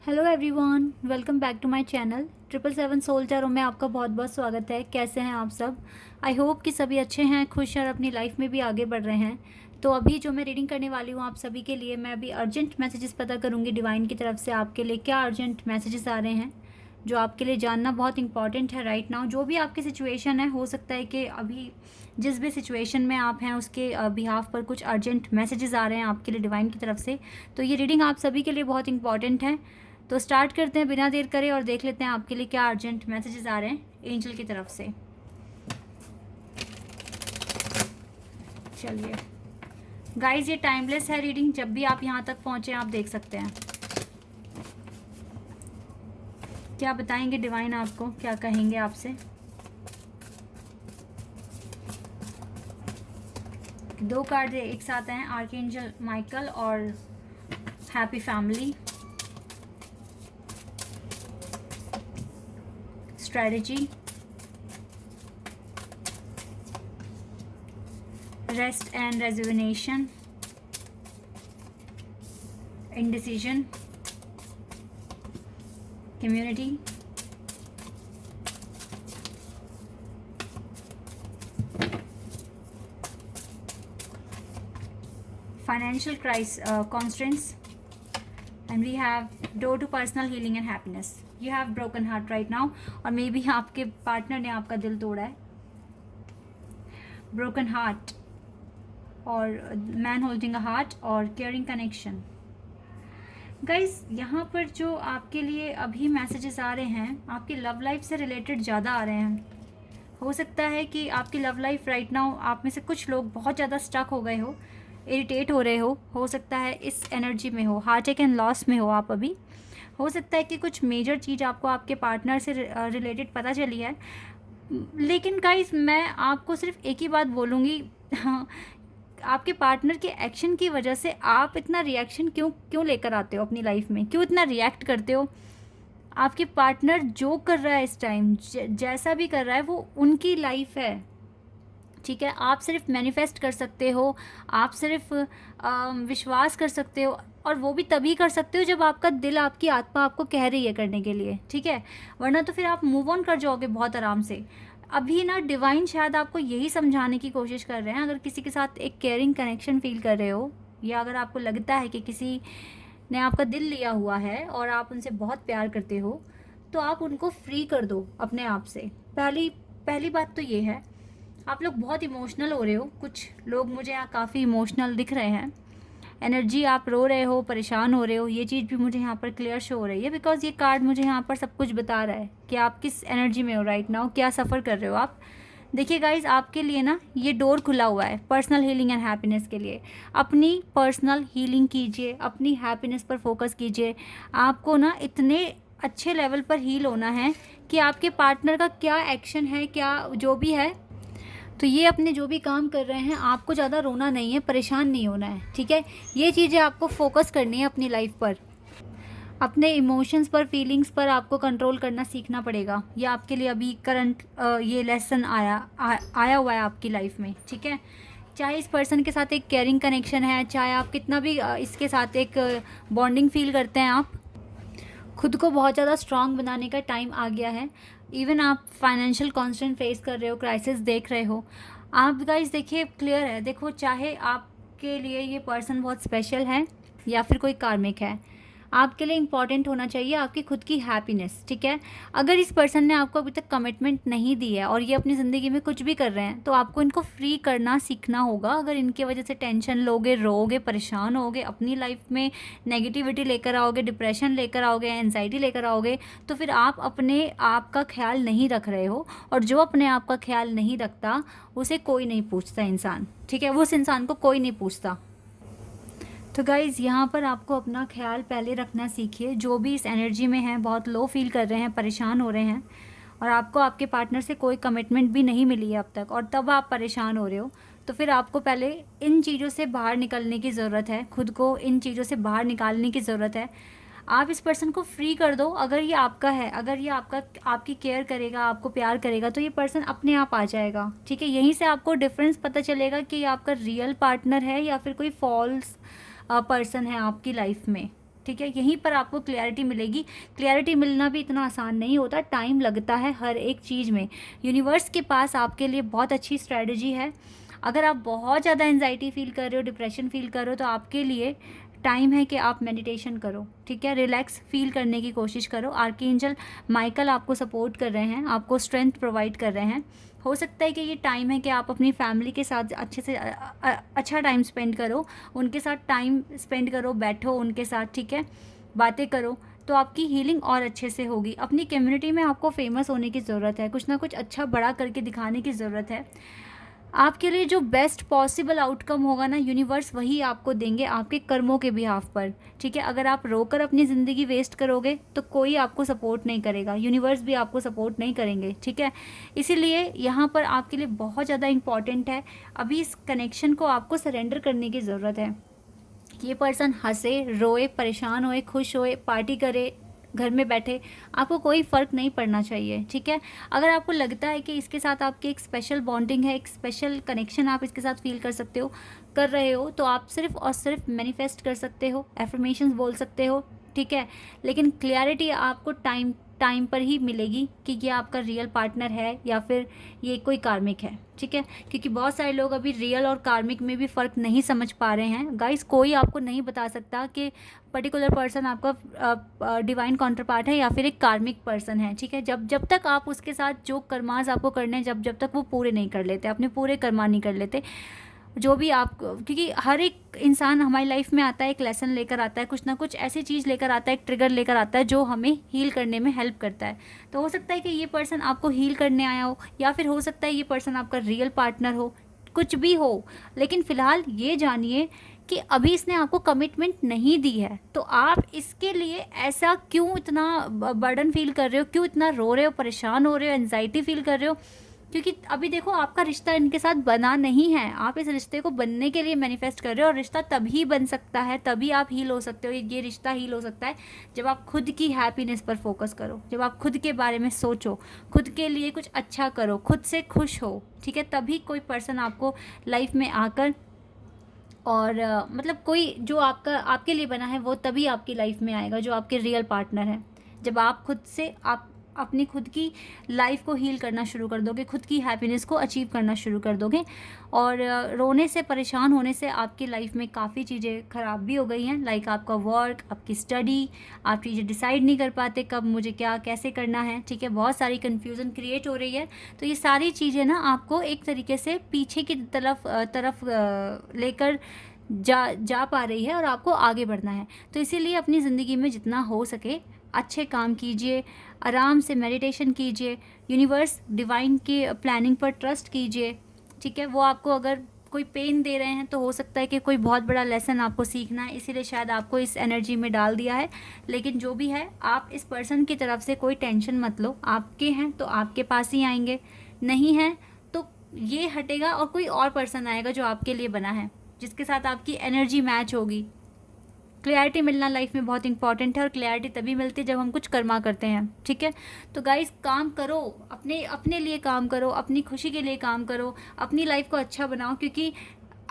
Hello everyone, welcome back to my channel 777 soul tarot में आपका बहुत बहुत स्वागत है। कैसे हैं आप सब? आई होप कि सभी अच्छे हैं, खुश और अपनी लाइफ में भी आगे बढ़ रहे हैं। तो अभी जो मैं रीडिंग करने वाली हूँ आप सभी के लिए, मैं अभी अर्जेंट मैसेजेस पता करूँगी डिवाइन की तरफ से आपके लिए क्या अर्जेंट मैसेजेस आ रहे हैं जो आपके लिए जानना बहुत इंपॉर्टेंट है राइट नाउ। जो भी आपकी सिचुएशन है, हो सकता है कि अभी जिस भी सिचुएशन में आप हैं उसके बिहाफ पर कुछ अर्जेंट मैसेजेस आ रहे हैं आपके लिए डिवाइन की तरफ से। तो ये रीडिंग आप सभी के लिए बहुत इंपॉर्टेंट है। तो स्टार्ट करते हैं बिना देर करे और देख लेते हैं आपके लिए क्या अर्जेंट मैसेजेस आ रहे हैं एंजल की तरफ से। चलिए गाइज, ये टाइमलेस है रीडिंग, जब भी आप यहाँ तक पहुँचे आप देख सकते हैं। क्या बताएंगे डिवाइन आपको, क्या कहेंगे आपसे। दो कार्ड एक साथ हैं, आर्कएंजल माइकल और happy family, strategy, rest and rejuvenation, indecision, community, financial constraints, and we have door to personal healing and happiness. You have broken heart right now, और मे बी आपके पार्टनर ने आपका दिल तोड़ा है। broken heart और man holding a heart और caring connection. Guys, यहाँ पर जो आपके लिए अभी मैसेजेस आ रहे हैं आपकी लव लाइफ से रिलेटेड ज़्यादा आ रहे हैं। हो सकता है कि आपकी लव लाइफ राइट नाउ आप में से कुछ लोग बहुत ज़्यादा स्टक हो गए हो, इरिटेट हो रहे हो सकता है इस एनर्जी में हो, हार्ट अटैक एंड लॉस में हो आप अभी। हो सकता है कि कुछ मेजर चीज़ आपको आपके पार्टनर से रिलेटेड पता चली है। लेकिन गाइस, मैं आपको सिर्फ एक ही बात बोलूँगी, हाँ, आपके पार्टनर के एक्शन की वजह से आप इतना रिएक्शन क्यों लेकर आते हो अपनी लाइफ में, क्यों इतना रिएक्ट करते हो। आपके पार्टनर जो कर रहा है इस टाइम, जैसा भी कर रहा है, वो उनकी लाइफ है, ठीक है। आप सिर्फ मैनिफेस्ट कर सकते हो, आप सिर्फ विश्वास कर सकते हो, और वो भी तभी कर सकते हो जब आपका दिल, आपकी आत्मा आपको कह रही है करने के लिए, ठीक है। वरना तो फिर आप मूव ऑन कर जाओगे बहुत आराम से। अभी ना डिवाइन शायद आपको यही समझाने की कोशिश कर रहे हैं, अगर किसी के साथ एक केयरिंग कनेक्शन फील कर रहे हो, या अगर आपको लगता है कि किसी ने आपका दिल लिया हुआ है और आप उनसे बहुत प्यार करते हो, तो आप उनको फ्री कर दो अपने आप से। पहली बात तो ये है, आप लोग बहुत इमोशनल हो रहे हो, कुछ लोग मुझे यहाँ काफ़ी इमोशनल दिख रहे हैं। एनर्जी, आप रो रहे हो, परेशान हो रहे हो, ये चीज़ भी मुझे यहाँ पर क्लियर शो हो रही है, बिकॉज ये कार्ड मुझे यहाँ पर सब कुछ बता रहा है कि आप किस एनर्जी में हो राइट नाउ, क्या सफ़र कर रहे हो आप। देखिए गाइज, आपके लिए ना ये डोर खुला हुआ है पर्सनल हीलिंग एंड हैप्पीनेस के लिए। अपनी पर्सनल हीलिंग कीजिए, अपनी हैप्पीनेस पर फोकस कीजिए। आपको ना इतने अच्छे लेवल पर हील होना है कि आपके पार्टनर का क्या एक्शन है, क्या जो भी है, तो ये अपने जो भी काम कर रहे हैं, आपको ज़्यादा रोना नहीं है, परेशान नहीं होना है, ठीक है। ये चीज़ें आपको फोकस करनी है अपनी लाइफ पर, अपने इमोशंस पर, फीलिंग्स पर आपको कंट्रोल करना सीखना पड़ेगा। ये आपके लिए अभी करंट ये लेसन आया हुआ है आपकी लाइफ में, ठीक है। चाहे इस पर्सन के साथ एक केयरिंग कनेक्शन है, चाहे आप कितना भी इसके साथ एक बॉन्डिंग फील करते हैं, आप खुद को बहुत ज़्यादा स्ट्रांग बनाने का टाइम आ गया है। इवन आप फाइनेंशियल कॉन्स्टेंट फेस कर रहे हो, क्राइसिस देख रहे हो आप। गाइस देखिए, क्लियर है, देखो, चाहे आपके लिए ये पर्सन बहुत स्पेशल है या फिर कोई कार्मिक है, आपके लिए इम्पॉर्टेंट होना चाहिए आपकी खुद की हैप्पीनेस, ठीक है। अगर इस पर्सन ने आपको अभी तक कमिटमेंट नहीं दी है और ये अपनी ज़िंदगी में कुछ भी कर रहे हैं, तो आपको इनको फ्री करना सीखना होगा। अगर इनके वजह से टेंशन लोगे, रोगे, परेशान होगे, अपनी लाइफ में नेगेटिविटी लेकर आओगे, डिप्रेशन लेकर आओगे, एनजाइटी लेकर आओगे, तो फिर आप अपने आप का ख्याल नहीं रख रहे हो। और जो अपने आप का ख्याल नहीं रखता उसे कोई नहीं पूछता इंसान, ठीक है, उस इंसान को कोई नहीं पूछता। तो गाइज़, यहाँ पर आपको अपना ख्याल पहले रखना सीखिए। जो भी इस एनर्जी में है, बहुत लो फील कर रहे हैं, परेशान हो रहे हैं, और आपको आपके पार्टनर से कोई कमिटमेंट भी नहीं मिली है अब तक, और तब आप परेशान हो रहे हो, तो फिर आपको पहले इन चीज़ों से बाहर निकलने की ज़रूरत है, खुद को इन चीज़ों से बाहर निकालने की ज़रूरत है। आप इस पर्सन को फ्री कर दो। अगर ये आपका है, अगर ये आपकी केयर करेगा, आपको प्यार करेगा, तो ये पर्सन अपने आप आ जाएगा, ठीक है। यहीं से आपको डिफरेंस पता चलेगा कि ये आपका रियल पार्टनर है या फिर कोई फॉल्स पर्सन है आपकी लाइफ में। ठीक है, यहीं पर आपको क्लैरिटी मिलेगी। क्लैरिटी मिलना भी इतना आसान नहीं होता, टाइम लगता है हर एक चीज़ में। यूनिवर्स के पास आपके लिए बहुत अच्छी स्ट्रैटेजी है। अगर आप बहुत ज़्यादा एंजाइटी फील कर रहे हो, डिप्रेशन फील कर रहे हो, तो आपके लिए टाइम है कि आप मेडिटेशन करो, ठीक है, रिलैक्स फील करने की कोशिश करो। आर्कएंजल माइकल आपको सपोर्ट कर रहे हैं, आपको स्ट्रेंथ प्रोवाइड कर रहे हैं। हो सकता है कि ये टाइम है कि आप अपनी फैमिली के साथ अच्छे से अच्छा टाइम स्पेंड करो, उनके साथ टाइम स्पेंड करो, बैठो उनके साथ, ठीक है, बातें करो, तो आपकी हीलिंग और अच्छे से होगी। अपनी कम्युनिटी में आपको फेमस होने की ज़रूरत है, कुछ ना कुछ अच्छा बड़ा करके दिखाने की ज़रूरत है। आपके लिए जो बेस्ट पॉसिबल आउटकम होगा ना, यूनिवर्स वही आपको देंगे आपके कर्मों के बिहाफ पर, ठीक है। अगर आप रोकर अपनी ज़िंदगी वेस्ट करोगे तो कोई आपको सपोर्ट नहीं करेगा, यूनिवर्स भी आपको सपोर्ट नहीं करेंगे, ठीक है। इसीलिए यहाँ पर आपके लिए बहुत ज़्यादा इम्पॉर्टेंट है, अभी इस कनेक्शन को आपको सरेंडर करने की ज़रूरत है। ये पर्सन हंसे, रोए, परेशान होए, खुश होए, पार्टी करे, घर में बैठे, आपको कोई फ़र्क नहीं पड़ना चाहिए, ठीक है। अगर आपको लगता है कि इसके साथ आपकी एक स्पेशल बॉन्डिंग है, एक स्पेशल कनेक्शन आप इसके साथ फील कर रहे हो, तो आप सिर्फ और सिर्फ मैनिफेस्ट कर सकते हो, एफर्मेशंस बोल सकते हो, ठीक है। लेकिन क्लैरिटी आपको टाइम पर ही मिलेगी कि ये आपका रियल पार्टनर है या फिर ये कोई कार्मिक है, ठीक है। क्योंकि बहुत सारे लोग अभी रियल और कार्मिक में भी फ़र्क नहीं समझ पा रहे हैं। गाइस, कोई आपको नहीं बता सकता कि पर्टिकुलर पर्सन आपका डिवाइन काउंटर पार्ट है या फिर एक कार्मिक पर्सन है, ठीक है। जब तक आप उसके साथ जो कर्मास आपको करने हैं, जब तक वो पूरे नहीं कर लेते, अपने पूरे कर्मा नहीं कर लेते, जो भी आप, क्योंकि हर एक इंसान हमारी लाइफ में आता है, एक लेसन लेकर आता है, कुछ ना कुछ ऐसी चीज़ लेकर आता है, एक ट्रिगर लेकर आता है जो हमें हील करने में हेल्प करता है। तो हो सकता है कि ये पर्सन आपको हील करने आया हो, या फिर हो सकता है ये पर्सन आपका रियल पार्टनर हो, कुछ भी हो। लेकिन फ़िलहाल ये जानिए कि अभी इसने आपको कमिटमेंट नहीं दी है, तो आप इसके लिए ऐसा क्यों इतना बर्डन फील कर रहे हो, क्यों इतना रो रहे हो, परेशान हो रहे हो, एंजाइटी फील कर रहे हो? क्योंकि अभी देखो, आपका रिश्ता इनके साथ बना नहीं है, आप इस रिश्ते को बनने के लिए मैनिफेस्ट कर रहे हो। और रिश्ता तभी बन सकता है, तभी आप हील हो सकते हो, ये रिश्ता हील हो सकता है जब आप खुद की हैप्पीनेस पर फोकस करो, जब आप खुद के बारे में सोचो, खुद के लिए कुछ अच्छा करो, खुद से खुश हो, ठीक है। तभी कोई पर्सन आपको लाइफ में आकर और मतलब कोई जो आपके लिए बना है, वो तभी आपकी लाइफ में आएगा, जो आपके रियल पार्टनर है। जब आप खुद से आप अपनी खुद की लाइफ को हील करना शुरू कर दोगे, खुद की हैप्पीनेस को अचीव करना शुरू कर दोगे। और रोने से, परेशान होने से आपकी लाइफ में काफ़ी चीज़ें ख़राब भी हो गई हैं, लाइक आपका वर्क, आपकी स्टडी, आप चीज़ें डिसाइड नहीं कर पाते कब मुझे क्या कैसे करना है, ठीक है। बहुत सारी कन्फ्यूज़न क्रिएट हो रही है। तो ये सारी चीज़ें ना आपको एक तरीके से पीछे की तरफ लेकर जा पा रही है, और आपको आगे बढ़ना है। तो इसीलिए अपनी ज़िंदगी में जितना हो सके अच्छे काम कीजिए, आराम से मेडिटेशन कीजिए, यूनिवर्स डिवाइन की प्लानिंग पर ट्रस्ट कीजिए, ठीक है। वो आपको अगर कोई पेन दे रहे हैं तो हो सकता है कि कोई बहुत बड़ा लेसन आपको सीखना है, इसीलिए शायद आपको इस एनर्जी में डाल दिया है। लेकिन जो भी है, आप इस पर्सन की तरफ से कोई टेंशन मत लो, आपके हैं तो आपके पास ही आएंगे, नहीं है तो ये हटेगा और कोई और पर्सन आएगा जो आपके लिए बना है, जिसके साथ आपकी एनर्जी मैच होगी। क्लैरिटी मिलना लाइफ में बहुत इंपॉर्टेंट है, और क्लैरिटी तभी मिलती है जब हम कुछ कर्मा करते हैं, ठीक है। तो गाइस, काम करो, अपने लिए काम करो, अपनी खुशी के लिए काम करो, अपनी लाइफ को अच्छा बनाओ। क्योंकि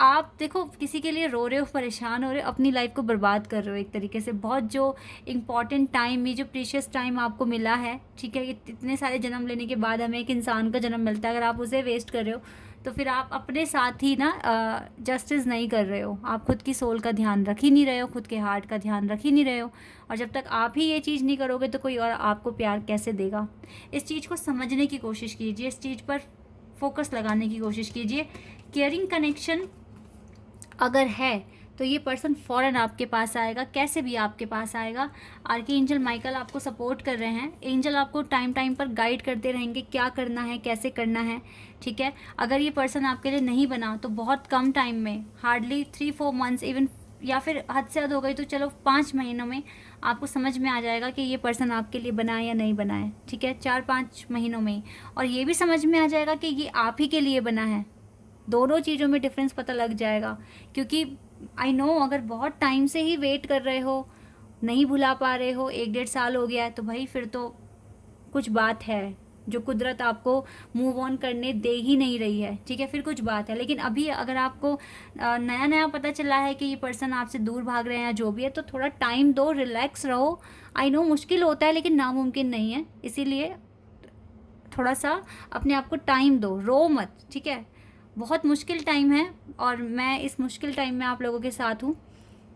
आप देखो, किसी के लिए रो रहे हो, परेशान हो रहे हो, अपनी लाइफ को बर्बाद कर रहे हो एक तरीके से। बहुत जो इम्पॉर्टेंट टाइम, ये जो प्रीशियस टाइम आपको मिला है, ठीक है, इतने सारे जन्म लेने के बाद हमें एक इंसान का जन्म मिलता है, अगर आप उसे वेस्ट कर रहे हो तो फिर आप अपने साथ ही ना जस्टिस नहीं कर रहे हो। आप खुद की सोल का ध्यान रख ही नहीं रहे हो, खुद के हार्ट का ध्यान रख ही नहीं रहे हो। और जब तक आप ही ये चीज़ नहीं करोगे तो कोई और आपको प्यार कैसे देगा? इस चीज़ को समझने की कोशिश कीजिए, इस चीज़ पर फोकस लगाने की कोशिश कीजिए। केयरिंग कनेक्शन अगर है तो ये पर्सन फ़ौरन आपके पास आएगा, कैसे भी आपके पास आएगा। आर्कएंजल माइकल आपको सपोर्ट कर रहे हैं, एंजल आपको टाइम पर गाइड करते रहेंगे, क्या करना है, कैसे करना है, ठीक है। अगर ये पर्सन आपके लिए नहीं बना तो बहुत कम टाइम में, हार्डली 3-4 मंथ्स इवन, या फिर हद से हद हो गई तो चलो 5 महीनों में आपको समझ में आ जाएगा कि ये पर्सन आपके लिए बना है या नहीं बना है, ठीक है। 4-5 महीनों में। और ये भी समझ में आ जाएगा कि ये आप ही के लिए बना है। दोनों चीज़ों में डिफरेंस पता लग जाएगा। क्योंकि आई नो, अगर बहुत टाइम से ही वेट कर रहे हो, नहीं भुला पा रहे हो, 1-1.5 साल हो गया है, तो भाई फिर तो कुछ बात है, जो कुदरत आपको मूव ऑन करने दे ही नहीं रही है, ठीक है, फिर कुछ बात है। लेकिन अभी अगर आपको नया नया पता चला है कि ये पर्सन आपसे दूर भाग रहे हैं या जो भी है, तो थोड़ा टाइम दो, रिलैक्स रहो। आई नो मुश्किल होता है लेकिन नामुमकिन नहीं है, इसीलिए थोड़ा सा अपने आप को टाइम दो, रो मत, ठीक है। बहुत मुश्किल टाइम है और मैं इस मुश्किल टाइम में आप लोगों के साथ हूँ।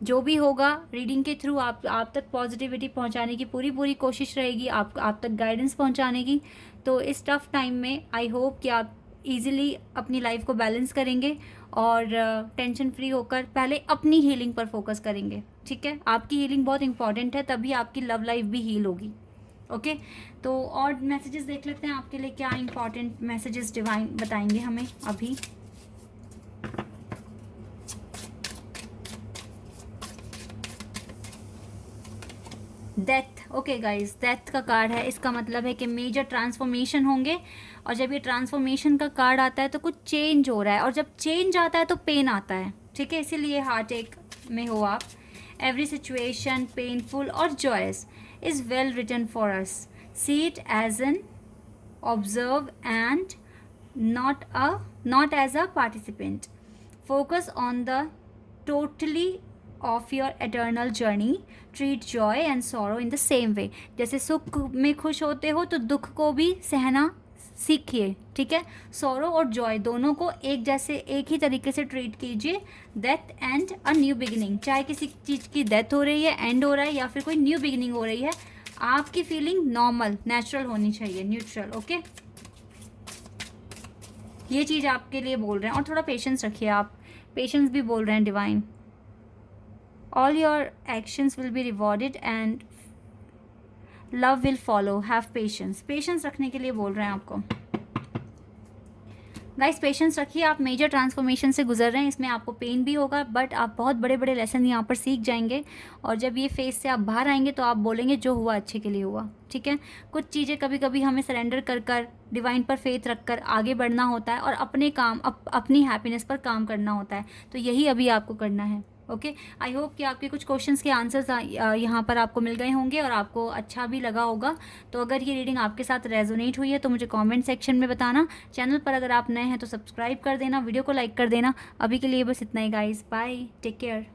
जो भी होगा रीडिंग के थ्रू आप तक पॉजिटिविटी पहुंचाने की पूरी कोशिश रहेगी, आप तक गाइडेंस पहुंचाने की। तो इस टफ टाइम में आई होप कि आप इजीली अपनी लाइफ को बैलेंस करेंगे और टेंशन फ्री होकर पहले अपनी हीलिंग पर फोकस करेंगे, ठीक है। आपकी हीलिंग बहुत इंपॉर्टेंट है, तभी आपकी लव लाइफ भी हील होगी। ओके, तो और मैसेजेस देख लेते हैं आपके लिए क्या इंपॉर्टेंट मैसेजेस डिवाइन बताएंगे हमें अभी। डेथ, ओके गाइस, डेथ का कार्ड है। इसका मतलब है कि मेजर ट्रांसफॉर्मेशन होंगे, और जब ये ट्रांसफॉर्मेशन का कार्ड आता है तो कुछ चेंज हो रहा है, और जब चेंज आता है तो पेन आता है, ठीक है। इसीलिए हार्ट अटैक में हो आप। एवरी सिचुएशन पेनफुल और joyous is well written for us, see it as an observe and not as a participant. Focus on the totally of your eternal journey. Treat joy and sorrow in the same way. जैसे सुख में खुश होते हो तो दुख को भी सहना सीखिए, ठीक है। सॉरो और जॉय दोनों को एक ही तरीके से ट्रीट कीजिए। Death and a new beginning, चाहे किसी चीज़ की डेथ हो रही है, एंड हो रहा है, या फिर कोई न्यू बिगिनिंग हो रही है, आपकी फीलिंग नॉर्मल नेचुरल होनी चाहिए, न्यूट्रल, ओके। ये चीज़ आपके लिए बोल रहे हैं। और थोड़ा पेशेंस रखिए, आप पेशेंस भी बोल रहे हैं divine. All your actions will be rewarded and love will follow, have patience. Patience रखने के लिए बोल रहे हैं आपको। गाइस पेशेंस रखिए, आप मेजर ट्रांसफॉर्मेशन से गुजर रहे हैं, इसमें आपको पेन भी होगा, बट आप बहुत बड़े बड़े लेसन यहाँ पर सीख जाएंगे। और जब ये फेज से आप बाहर आएंगे तो आप बोलेंगे जो हुआ अच्छे के लिए हुआ, ठीक है। कुछ चीज़ें कभी कभी हमें सरेंडर कर डिवाइन पर फेथ रखकर आगे बढ़ना होता है, और अपने काम अपनी हैप्पीनेस पर काम करना होता है। तो यही अभी आपको करना है, ओके। आई होप कि आपके कुछ क्वेश्चंस के आंसर्स यहाँ पर आपको मिल गए होंगे और आपको अच्छा भी लगा होगा। तो अगर ये रीडिंग आपके साथ रेजोनेट हुई है तो मुझे कमेंट सेक्शन में बताना। चैनल पर अगर आप नए हैं तो सब्सक्राइब कर देना, वीडियो को लाइक कर देना। अभी के लिए बस इतना ही गाइस, बाय, टेक केयर।